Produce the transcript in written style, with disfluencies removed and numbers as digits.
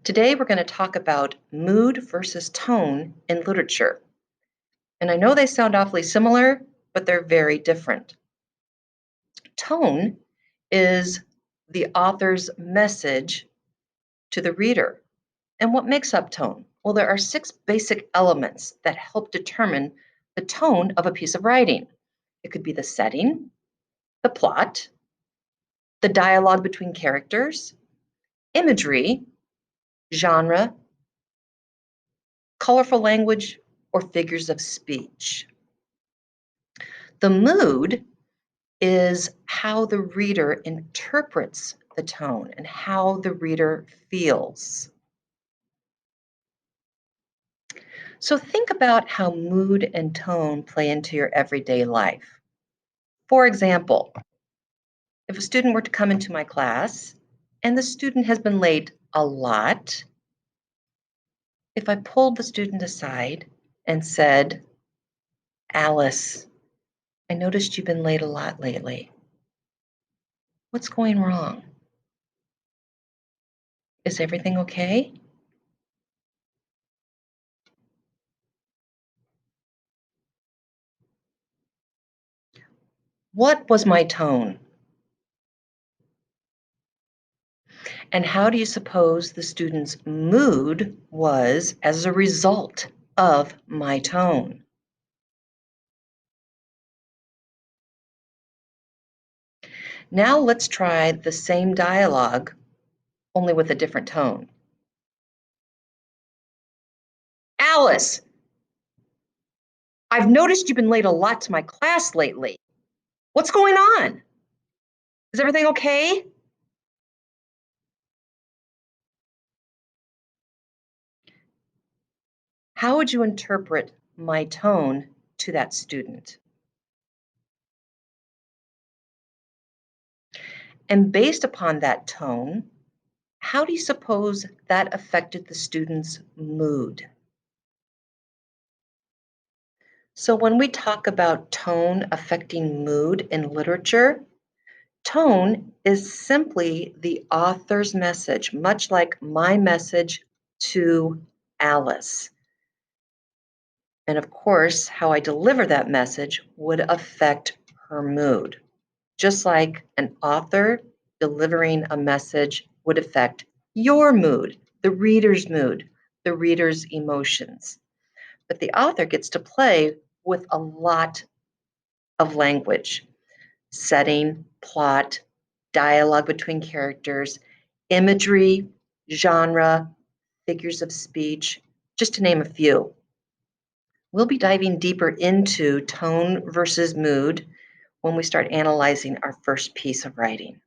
Today, we're going to talk about mood versus tone in literature. And I know they sound awfully similar, but they're very different. Tone is the author's message to the reader. And what makes up tone? Well, there are 6 basic elements that help determine the tone of a piece of writing. It could be the setting, the plot, the dialogue between characters, imagery, genre, colorful language, or figures of speech. The mood is how the reader interprets the tone and how the reader feels. So think about how mood and tone play into your everyday life. For example, if a student were to come into my class and the student has been late a lot, if I pulled the student aside and said, "Alice, I noticed you've been late a lot lately. What's going wrong? Is everything okay?" What was my tone? And how do you suppose the student's mood was as a result of my tone? Now let's try the same dialogue, only with a different tone. "Alice, I've noticed you've been late a lot to my class lately. What's going on? Is everything okay?" How would you interpret my tone to that student? And based upon that tone, how do you suppose that affected the student's mood? So, when we talk about tone affecting mood in literature, tone is simply the author's message, much like my message to Alice. And of course, how I deliver that message would affect her mood, just like an author delivering a message would affect your mood, the reader's emotions. But the author gets to play with a lot of language: setting, plot, dialogue between characters, imagery, genre, figures of speech, just to name a few. We'll be diving deeper into tone versus mood when we start analyzing our first piece of writing.